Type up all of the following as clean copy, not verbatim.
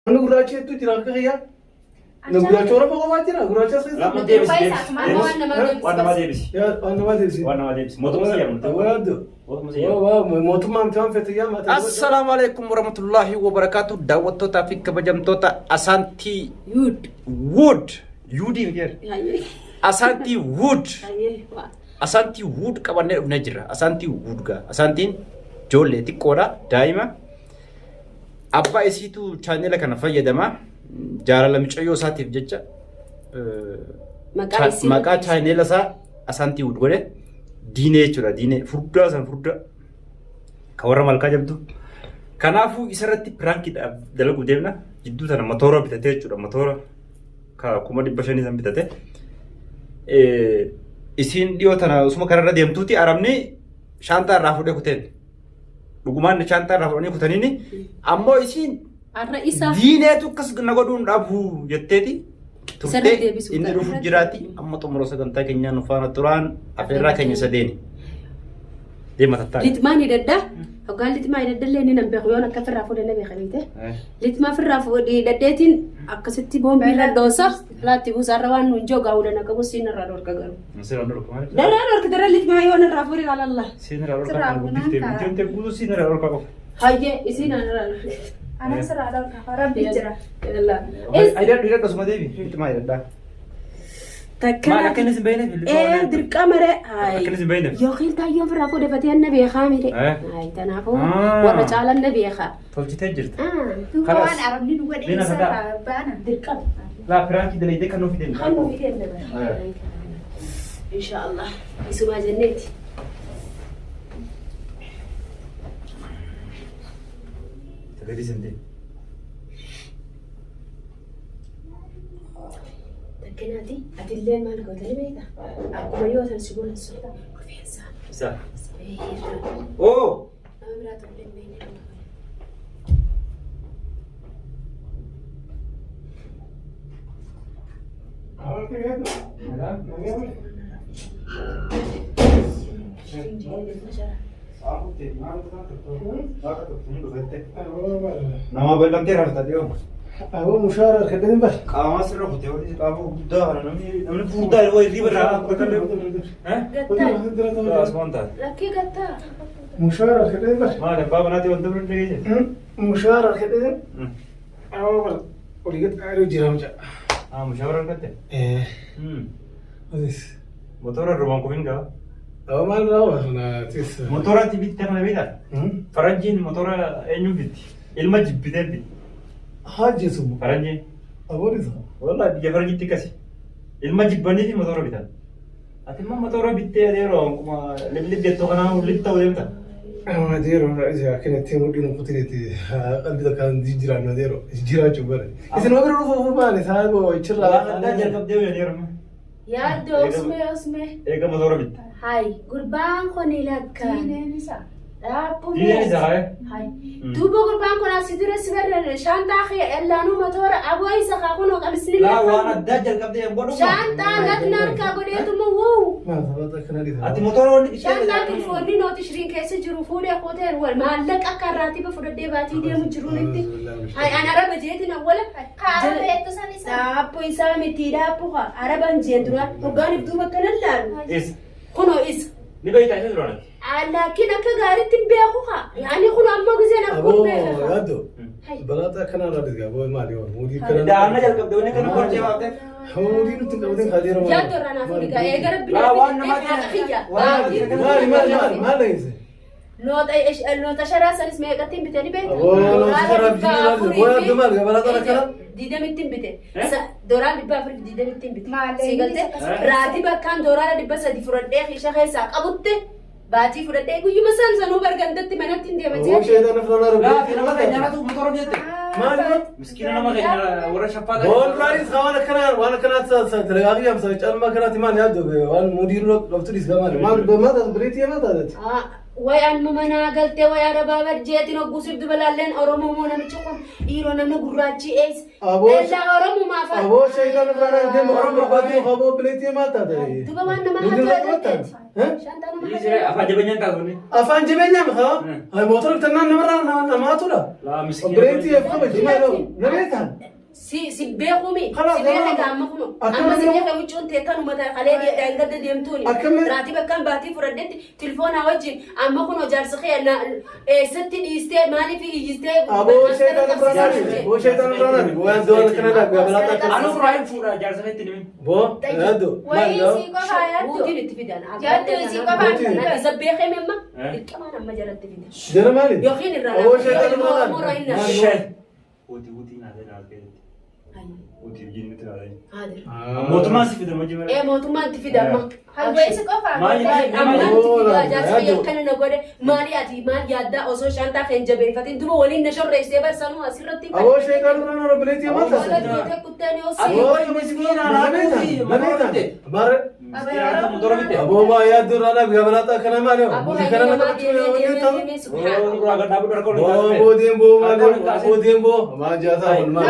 أنا غراچه تو تيران كيا نغراچه ورا بقوا تيرا غراچه سيس لا ما ديبس وانا ما ديبس يا أنا ما أدري وانا ما ديبس موتو مسيا واد موتو ما أنتم في تيام السلام عليكم ورحمة الله وبركاته دعوتو تافيك كبجمتو تا أسانتي وود يودي غير أسانتي وود أسانتي وود كمان نجرا أسانتي وود كا أسانتين جولة تكورا دائما أبا إسيتو channel كنا فيا دما جارا لمشيو ساتيف جتة مكا channel سا أسانتي وود كده دينه چورا دينه فردا سان فردا كورا مالكا جبتو كنافو إسرتي برانكي دلقو ديمنا جدو سان ماتورا بتاعته چورا ماتورا كوما دي بشاني سان بتاعته isin dhiyoo tana usuma kararra deemtuuti arabni shaantaa irraa fuudhee kuteen dhugumaan shaantaa irraa fuudhanii kutaniini ammoo isin diineetu akkas na godhuun dhaabuu jetteeti turtee inni dhufu jiraati amma xumura sagantaa keenyaa nu faana turaan afeerraa keenya sadeeni deema tattaa litmaan hidhadhaa hoggaan litmaa hidhadhallee inni nan beeku yoon akka firraa fuudhee na beekaniite litmaa firraa fuudhee hidhadheetiin akkasitti boombii ladoosa laatti buusaarra waan nuun joogaa uudana qabu siin irraa dorga garu. Darraa dorga darra litmaa yoon irraa fuudhee alalla. Siin irraa dorga qabu bittee guutuu siin irraa dorga qabu. Hayyee isiin irraa dorga. Anas irraa dorga rabbi jira. Ayidhaa dhiira akkasuma deebi litmaa hidhadhaa. Maal akka inni sin beekneef dirqama ree akka inni sin beekneef yookiin taayyoo firraa fuudhee fatee na beekaa mire. Kanaafuu warra caalan na beekaa. tolchitee jirta. Waan arabni nu godhe isa baana dirqama. laa firaanki dalaydee kan nuuf Kan nuuf hidheen Inshaallah isumaa jenneeti. Sagadi sindee. Takkenaati atillee maal gootanii beekta? Akkuma yoo tan si golan sulta rifeensa. Isa. Oo. Nama biraa tollee beekne. Nama belamtee rafta dhiyoo. أهو مشاركة كده بس Qaama sirra kutee waliin qaama guddaa kana namni fuudhaa wayii riba irraa bakkallee. Gattaa. Asmaan taate. Lakkii gattaa. مشاركة كده بس Maali abbaa banaatee wal dabran dhageesse. مشاركة كده أهو ولقيت قاعد يجرم جا Mushaawara argatte. إيه بس Motora rumaan kufiin qaba. أهو ما نروح أنا تيس Motora bitti kana beektaa? Faranjiin motora eenyu bitti? Ilma jibbitee bitti. حاجة سبب Faranjiin. أقول إذا Wallahi biyya faranjiitti akkasi. Ilma jibbanii fi motora bitan. Ati immoo motora bittee adeeroo akkuma lillibbeettoo kanaa walitti ta'uu deemta. أنا ديرو رأيي كنا تيمو دينو كتيرتي قلبي ده كان جيران ديرو جيران شوبر إذا ما بيروح فوق بالي ثاني هو يشرب Waan addaa jalqabdee yoo adeeroo. Yaaddo osmee. Eega motora bitti. Hai gurbaan kuni lakka. diineen isa Dhaabbu Diineen isa haa? Hai duuba gurbaan kun asitira sibarra shaantaa kee ellaanuu matoora aboo isa kaakunu qabisni Laa waan addaa jalqabdee hin godhu. shaantaa latna harkaa godheetuma wuu. ما ثبت كنا دي Ati motora wanni bittee Shaantaa tilfoonni nooti shiriin keessa jiru fuudhee kooteen wal maallaqa akka irraatiiba fudhadhee baatii deemu jiruunitti. Hai an araba jeetin awwala. kaara beektu san isa Dhaabbu isaa miti dhaabbu haa arabaan jeen dura hoggaaniif duuba kanan laalu. Is. Kunoo isa. Ni beektaa isa duraan. Laakiin akka gaariitti hin beeku haa. Yaani kun amma giseen akkuma أبو beekaa. يادو بلاتا كنا رادي أبو ما ديو مودي Daa'imna jalqabdee wanni kan qorchee baafte. مودي نتكلم خديرة Yaaddo irraa naaf dhigaa eegara Laa waan namaa biraa xiyya. ما ليس Noota sharaa sanis meeqatti hin bitanii beektu? أبو شرب جينا ويا دمار بلاتا كنا Diidamitti hin bite. Dooraan dhibba afurii diidamitti hin bite. Maalee Siigalte inni raatii bakkaan dooraara dhibba sadi fudhadhee hiisha keessaa qabutte baatii fudhadhee guyyuma san sanuu bargandatti manatti hin deema هو jee. شيء ده نفرنا Laa fi nama keenya ربي nyaatu motora jette. ما له Miskiina nama keenya warra shaffaa بول رئيس خوانا كنا وانا كنا تلاقي يوم سويت أنا ما كنا تمان يادو وان مدير لو تريس كمان ما تبريتي ما تادت Wayaan mana galte waya rababa jeetin ogusib dubalallen oromo mo namichi kun iro namna gurraachi ees ella oromo maafa abo shaytan rana dem oromo badi abo pleti mata de duba wan nama hatta shanta nama Isra apa jabanya kaguni? afan jibenya ha ay motor tanan namara na matula La miskin. pleti afaba jimalo nabeta si beekumi Khalas, si beeke dama. gaama kuno Akkam amma si dama. beeke wuccuun teettan umata qalee daangadda deemtuuni Akkam dama. raatii bakkaan baatii fudhadhetti tilfoonaa wajjin amma kuno jaarsa kiyya eessatti dhiistee maaliif iyyistee abo shaytan rana bo shaytan rana wan don kana da gabalata Anu Ibrahim fura jarsa itu nih. bo ado Wayii isii qofaa yaaddu. buutiin itti fidan Jaartu isii qofaa Nati isa beekee memma Eh? dirqamaan amma jalatti fidan dana mali yookiin irraa abo shaytan Oromoo rana raayinaa. Syekh. Uti nade nade. Uti jin itu nade. Haadir. Motor masih itu mau gimana? Mootummaan itti fida amma Wayii isii qofaa. Maali- amma maali- itti fida maali- jaarsa kiyya kana na godhe maali ati maal yaaddaa osoo shantaa kan jabeeffatin duba waliin na shorreessee barsanuu asirratti abo shaytan rana pleti mata Waliin kuttanii abo osii miskin nabeta bare Istirahat motor itu. abo ma ya durana gabalata kana mali Abu kana Hayyama na deemee Oh, subhanallah. agak dapat berkol. bo dembo ma bo dembo ma jata on ma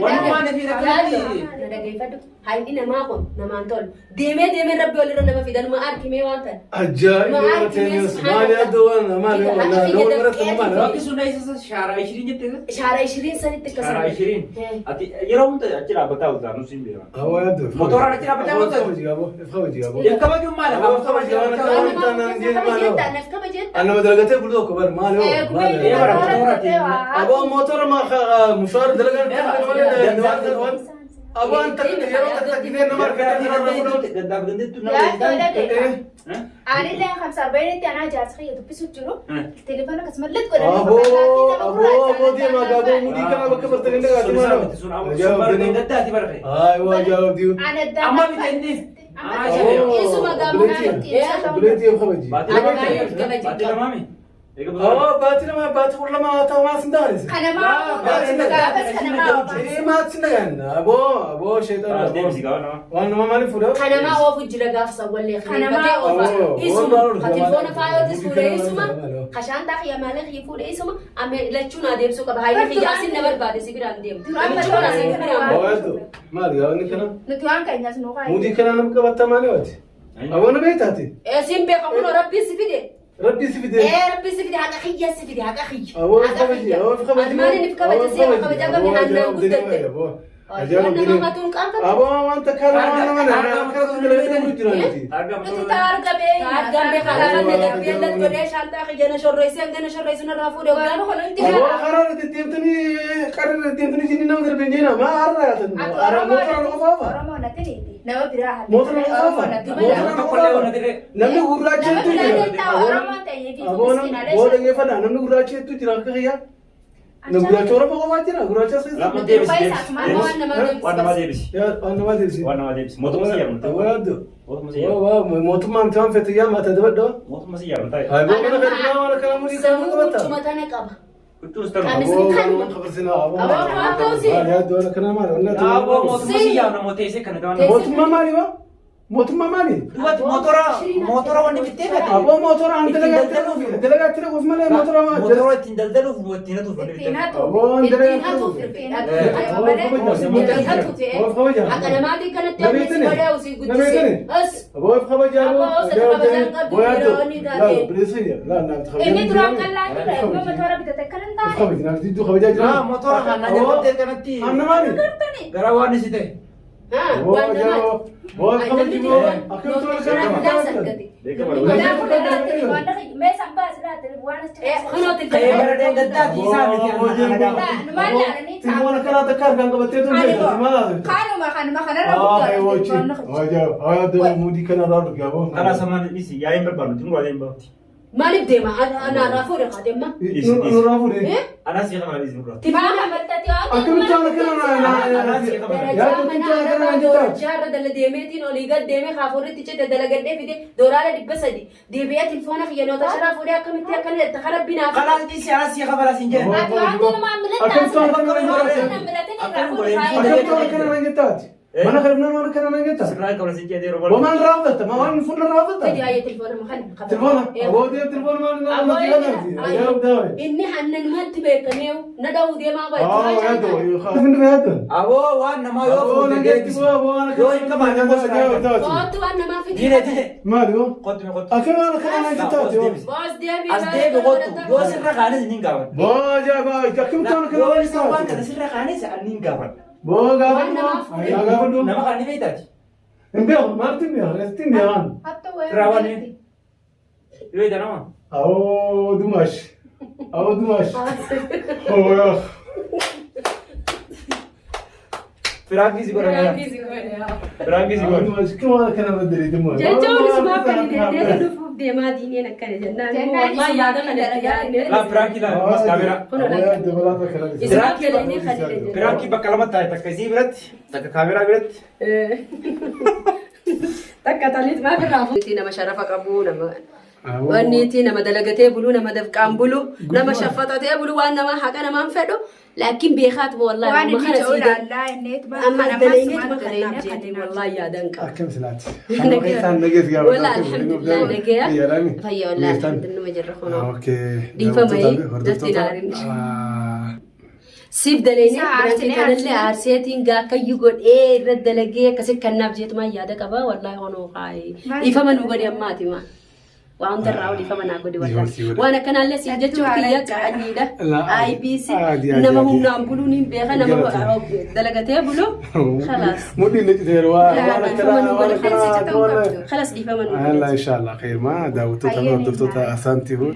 Wan mana fi rakati? Na dhageeffadhu. Haadhi namaa kun namaan tolu. Deemee rabbi walirra nama fidan ma arkimee waan ta'e. ajaib tenyos mali adon mali wala no marat mali Waktu sudah itu syara 20 nyetir. Shaara 20 sanitti Syara akkasuma. 20. Ati yerom tuh acira betul tuh nusin bilang. awa ado Motor ada kira apa betul? abo Ya kamu cuma lah, kamu kamu jangan Naaf kama jetta. انا مدرجتي كل دوك بر مالي Iya, barang motor aja. ابو موتور ما مشوار درجه ابو انت كده نمر كده Gendap gendut tuh Ya, itu ada deh. Hah? Ani lah yang 540 itu anak jaarsa kiyya dubbisu jiru. Telefoona akkasumas lit ابو ابو دي ما قابو مودي كان بكبر تغني قاعد ما جاوب ايوه جاوب دي Ana dah. Amma bitenni. Isuma gamu بليتي يا خبجي Batil mami. Eka betul. اه باتنا ما بات ولا ما تا ما سندارس Kana mau. Kana mau. ايه ما تسنغن ابو شيطان Dia mesti kawan nama. وانا ما مالي فلو Kanamaa oofu jira gaafsa wallee Kanamaa oofa. Isuma oofu. atifoona faayotis fuudhee isuma Kanamaa. kashaantaa kiyya maalee kiyya fuudhee isuma ame lachuun adeemsuu qaba. Haayini kiyyaasin na barbaade si biraan deemu. Namichi kun asii biraan deemu. اوادو مالي يا كنا Nuti waan keenyas nu qaayee. مودي كنا نبقى مالي واتي ابو انا بيتاتي Siin beeka kun rabbii si fide. ربي سيفيدي Rabbii si fide haqa kiyya si fide haqa kiyya. أول خبجي Almaani nif kabaja si kabaja qabni hannaan guddatte. Wanna mama tuun qaanfa. أبو أنت كلام أنا من أنا كلام تقولين مجرمتي Harga Nuti motor. taargamee. Taargambe kalaafan darbee lat godhee shantaa kiyyana shorreessee hangana shorreessu narraa fuudhee Waan hoggaan. kun inti أبو jala. قرار تتيمتني قرار تتيمتني جيني نام دربينينا ما أعرف أنا موتر الغفافة Oromoo natti niiti. Nama biraa haalli. موتر الغفافة موتر الغفافة نمني غراج Nama تجي biraa jettaa Oromoo ta'ee fi أبو أنا miskiinaalee بقول إني فلا نمني غراج تجي راك خيا نغراج ورا بقى ما ترى غراج Lama سيد dia bisa. Waan nama deebisi. Warna dia bisa. يا أنا ما أدري Warna dia bisa. Motor masih jalan. وادو Motor masih jalan. واو موتر ما أنت في تيام ما تدبر Motor masih jalan. Tay. هاي بقول أنا كلام أنا كلام مريض كلام Samuu كبتا cuma tana qaba. Itu setelah. Kami أبو sini kan. أنا خبر سنا أبو Aboo maa ta'u si. يا دولة كلام أنا ولا Abo motor masih jalan. Motor isi kan kawan. موتر ما مالي وا موتر ما مالي Dua motor wani bitte kan. أبو موتر عند دلقات تلقوا في مالي موتر ما Motor tinggal dalu buat tina tuh. Ittiin hatu. أبو عند Ittiin دلقات hatuuf Ittiin firfee. hatu. Hatu ta'e. أبو خبجة Akka namaatiin kanatti amma si godhaa usii guddisee. As. أبو خبجة Aboo sadaqabazaan qabdi yeroonni لا taate. بريسيا لا لا Inni duraan qal'aa ture. Amma motora bitate kan hin taane. خبجة نعم تيجي خبجة Nah, motor kan aja betul kan nanti. أنا مالي Garawan di situ. Haa أبو waan namaati. أبو خبجة أكيد تقول كلام Deka Kanaafuu dalaatti waan dhaqi mee sambaa silaatti waan as Kanaati Kayak berada yang dekat di sana. Numaan laalanii تقول كلام تكار كان قبل تيجي ما Kaanuma kanarra هاي guddaa. وجهي هاي ده مودي كان رادو يا أبو Karena sama ini sih, ya yang berbalu, tunggu ada yang bawa. maaliif deema anaarraa fuudhe qaademma. نورافو ده Anak sih kalau di sini bro. Timaama maltati waan. أكيد تقول كلام Darajaa mana adamaa jaarra dala deemeetiin olii gad deemee kaafuurritti cite dalagadhee fide doolaara 300 deebi'ee tilfoona kiyyanoota sharaa fuudhee akkamitti akkana jette karaa binaaf. Kalau di sini sih kabar sih Ati waan deemaa milataa. أكيد تقول كلام Milatiin irraa fuudhe. أكيد تقول كلام mana kana nangeta Sirraa qabna si jedhee yeroo وما رافضت ما وين فل رافضت تجي هاي تلفون محل تلفون ابو دي تلفون ما يا وداوي إني حنن ما تبيكنيو نداو دي ما باي يا دو يخاف من هذا Abo waan namaa yoo ابو fuudhe انا deebisi. Yoo hin qabaanne immoo sirraa qabna. قوتو أنا ما في Diine. مالو Qottu mi qottu. اكل انا كان نangeta باز ديابي As deebi qottu yoo sirra kaanis niin gaafa. بوجا باي كم كان Yoo isa waan kana sirra kaanis niin gaafa. بوجا يا غابدو Nama kan ni beektaati. امبيو ما تمي رستين يا غان Hatta wayii. Raawwanni. Yoo ita nama. او دمش او دمش او يا Firaanki si godhana. Firaanki si godhana. دمش كم كان بدري دمش جاجون اسمه كان يدير نفوف دي ما ديني نكره جنان والله يا ده كان Laa firaanki laa mas kaamera. اسمه كده إني خليه Firaanki bakka lama taa'e takka isii biratti takka kaameraa biratti. تكتلت ما في رافو نما شرفك أبو نما ونيتي نما دلقتي بلو نما دفقان بلو نما شفتتي بلو وانا ما حقا نما انفدو لكن بيخات والله Waan ما inni خلص ta'uu يدن laallaa inni itti أما nama الدلينيت sumaan ما خلينا kaleenya بجيتي kan والله يا دنك كم سلات ولا الحمد لله نجيا فيا والله الحمد لله ما جرخونا اوكي دي فمي دفتي نارين سيف دليني برانكي كان اللي عرسيتين قاكا يقول ايه رد دلقية كسي كان نابجيت ما يادك أبا والله هونو خاي إفا من وقد يماتي ما وأنت الراودي فمن أقول والله وأنا كان اللي سيجت شوكيا كعنيدة اي بي سي إنما هم نعملوني بيغا نما دلقتي بلو خلاص مودي نجي خلاص إفا من هلا ان شاء الله خير ما داوتو تمام دفتوتا اسانتي هو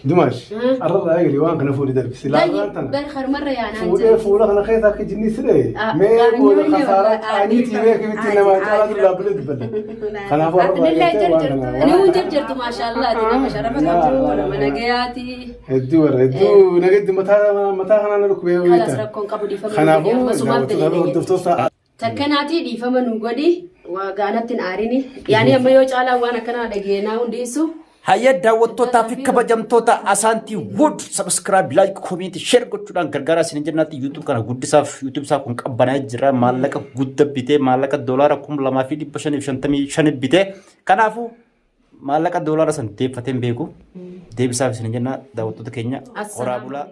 دمش الرد اجري وان كنا فولي درك سلا بخر مرة يعني فولي فولي انا خيتا كجني سري ما يقول خساره اني تي بك بنتي ما قالت لا بلد بلد خنا فور أنا وجب جرت ما شاء الله تنا شرفك أبو أنا منجياتي الدور الدو نجد متى خنا نركب خلاص ركون قبل دي فمن خنا فمن دفتوتا تكناتي دي فمن وجدي وقالت تناريني يعني أما يوجد على وانا كنا دقينا ونديسو Hayya daawwattootaa fi kabajamtoota Asaantii Wood subscribe like comment share gochuudhaan gargaaraa isin jennaatti YouTube kana guddisaaf YouTube isaa kun qabbanaa jira maallaqa guddaa bitee maallaqa doolaara 2555 bitee kanaafuu maallaqa doolaara san deeffateen beeku deebisaaf isin jenna daawwattoota keenya horaa bulaa